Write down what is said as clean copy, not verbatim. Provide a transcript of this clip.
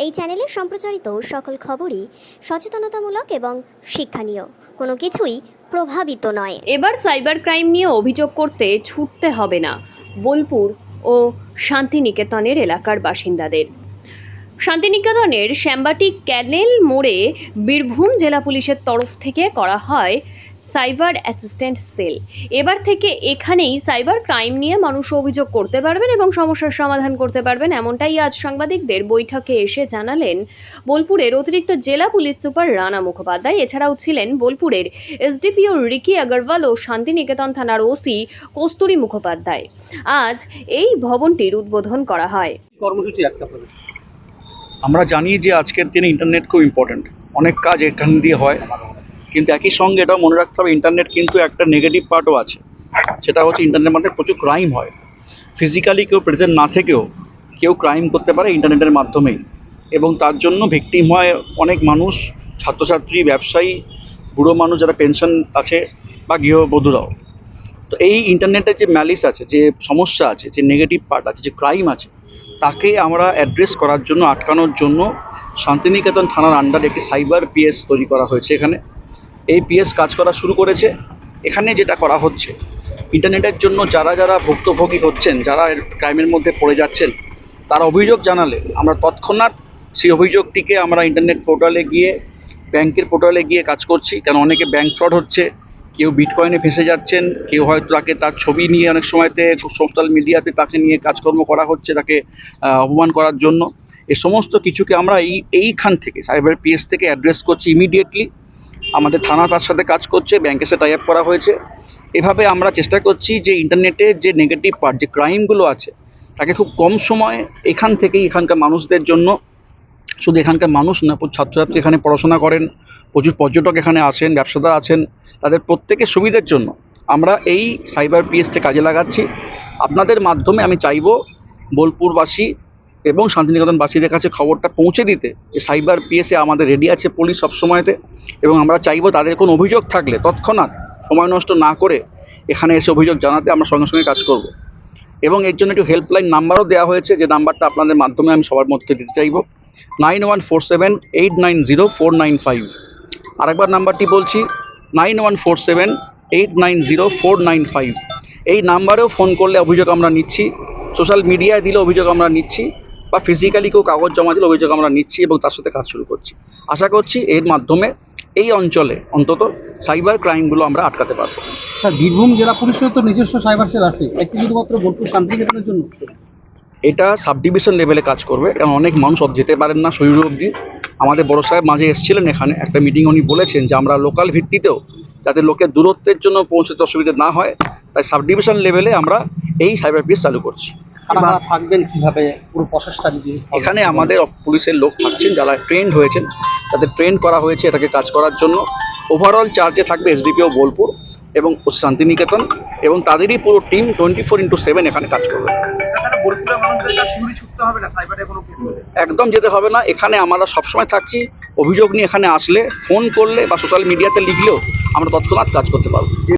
এই চ্যানেলে সম্প্রচারিত সকল খবরই সচেতনতামূলক এবং শিক্ষণীয়, কোনো কিছুই প্রভাবিত নয়। এবার সাইবার ক্রাইম নিয়ে অভিযোগ করতে ছুটতে হবে না বোলপুর ও শান্তিনিকেতনের এলাকার বাসিন্দাদের। শান্তিনিকেতনের শ্যামবাটি ক্যানেল মোড়ে বীরভূম জেলা পুলিশের তরফ থেকে করা হয় সাইবার অ্যাসিস্ট্যান্ট সেল। এবার থেকে এখানেই সাইবার ক্রাইম নিয়ে মানুষ অভিযোগ করতে পারবেন এবং সমস্যার সমাধান করতে পারবেন, এমনটাই আজ সাংবাদিকদের বৈঠকে এসে জানালেন বোলপুরের অতিরিক্ত জেলা পুলিশ সুপার রানা মুখোপাধ্যায়। এছাড়াও ছিলেন বোলপুরের এসডিপিও রিকি আগরওয়াল ও শান্তিনিকেতন থানার ওসি কস্তুরী মুখোপাধ্যায়। আজ এই ভবনটির উদ্বোধন করা হয়। কর্মসূচি আজকে আপনাদের? আমরা জানি যে আজকের দিনে ইন্টারনেট খুব ইম্পর্ট্যান্ট, অনেক কাজ এখান দিয়ে হয়, কিন্তু একই সঙ্গে এটাও মনে রাখতে হবে ইন্টারনেট কিন্তু একটা নেগেটিভ পার্টও আছে। সেটা হচ্ছে ইন্টারনেটের মধ্যে প্রচুর ক্রাইম হয়। ফিজিক্যালি কেউ প্রেজেন্ট না থেকেও কেউ ক্রাইম করতে পারে ইন্টারনেটের মাধ্যমেই, এবং তার জন্য ভিকটিম হয় অনেক মানুষ, ছাত্রছাত্রী, ব্যবসায়ী, বুড়ো মানুষ যারা পেনশন আছে বা গৃহবধূরাও। তো এই ইন্টারনেটের যে ম্যালিস আছে, যে সমস্যা আছে, যে নেগেটিভ পার্ট আছে, যে ক্রাইম আছে, তাকে আমরা অ্যাড্রেস করার জন্য, আটকানোর জন্য শান্তিনিকেতন থানার আন্ডারে একটি সাইবার পিএস তৈরি করা হয়েছে। এখানে এই পিএস কাজ করা শুরু করেছে। এখানে যেটা করা হচ্ছে, ইন্টারনেটের জন্য যারা যারা ভুক্তভোগী হচ্ছেন, যারা ক্রাইমের মধ্যে পড়ে যাচ্ছেন, তারা অভিযোগ জানালে আমরা তৎক্ষণাৎ সেই অভিযোগটিকে আমরা ইন্টারনেট পোর্টালে গিয়ে, ব্যাংকের পোর্টালে গিয়ে কাজ করছি। কারণ অনেকে ব্যাংক ফ্রড হচ্ছে, কেউ বিটকয়েনে ফেসে যাচ্ছেন, কেউ হয়তো তাকে তার ছবি নিয়ে অনেক সময়তে সোশ্যাল মিডিয়াতে তাকে নিয়ে কাজকর্ম করা হচ্ছে, তাকে অপমান করার জন্য। এই সমস্ত কিছুকে আমরা এইখান থেকে সাইবার পিএস থেকে অ্যাড্রেস করছি ইমিডিয়েটলি। আমাদের থানা তার সাথে কাজ করছে, ব্যাংকের সাথে টাই আপ করা হয়েছে। এভাবে আমরা চেষ্টা করছি যে ইন্টারনেটের যে নেগেটিভ পার্ট, যে ক্রাইমগুলো আছে, তাকে খুব কম সময়ে এখান থেকেই এখানকার মানুষদের জন্য, শুধু এখানকার মানুষ না, ছাত্রছাত্রী এখানে পড়াশোনা করেন, প্রচুর পর্যটক এখানে আসেন, ব্যবসাদার আছেন, তাদের প্রত্যেকের সুবিধার জন্য আমরা এই সাইবার পিএসকে কাজে লাগাচ্ছি। আপনাদের মাধ্যমে আমি চাইব বোলপুরবাসী এবং শান্তিনিকেতনবাসীদের কাছে খবরটা পৌঁছে দিতে যে সাইবার পিএসে আমাদের রেডি আছে পুলিশ সবসময়তে, এবং আমরা চাইব তাদের কোনো অভিযোগ থাকলে তৎক্ষণাৎ সময় নষ্ট না করে এখানে এসে অভিযোগ জানাতে আমরা সঙ্গে সঙ্গে কাজ করব। এবং এর জন্য একটু হেল্পলাইন নাম্বারও দেওয়া হয়েছে, যে নাম্বারটা আপনাদের মাধ্যমে আমি সবার মধ্যে দিতে চাইব, 9147890495। আরেকবার নাম্বারটি বলছি, 9147890495। এই নাম্বারেও ফোন করলে অভিযোগ আমরা নিচ্ছি, সোশ্যাল মিডিয়ায় দিলে অভিযোগ আমরা নিচ্ছি, বা ফিজিক্যালি কেউ কাগজ জমা দিলে অভিযোগ আমরা নিচ্ছি এবং তার সাথে কাজ শুরু করছি। আশা করছি এর মাধ্যমে এই অঞ্চলে অন্তত সাইবার ক্রাইমগুলো আমরা আটকাতে পারবো। স্যার, বীরভূম জেলা পুলিশের তো নিজস্ব সাইবার সেল আছে, একটি শুধুমাত্র বোলপুর শান্তিনিকেতনের জন্য? এটা সাব ডিভিশন লেভেলে কাজ করবে, কারণ অনেক মানুষ যেতে পারেন না শরীর অবধি। আমাদের বড় সাহেব মাঝে এসেছিলেন এখানে একটা মিটিং, উনি বলেছেন যে আমরা লোকাল ভিত্তিতেও যাতে লোকের দূরত্বের জন্য পৌঁছতে অসুবিধা না হয়, তাই সাব ডিভিশন লেভেলে আমরা এই সাইবার পিএস চালু করছি। আপনারা থাকবেন কিভাবে, পুরো প্রসেসটা যদি? এখানে আমাদের পুলিশের লোক থাকছেন যারা ট্রেন্ড হয়েছেন, তাদের ট্রেন করা হয়েছে এটাকে কাজ করার জন্য। ওভারঅল চার্জে থাকবে এসডিপিও বোলপুর এবং শান্তিনিকেতন, এবং তাদেরই পুরো টিম 24x7 এখানে কাজ করবে। একদম যেতে হবে না, এখানে আমরা সবসময় থাকছি। অভিযোগ নিয়ে এখানে আসলে, ফোন করলে বা সোশ্যাল মিডিয়াতে লিখলেও আমরা তৎক্ষণাৎ কাজ করতে পারবো।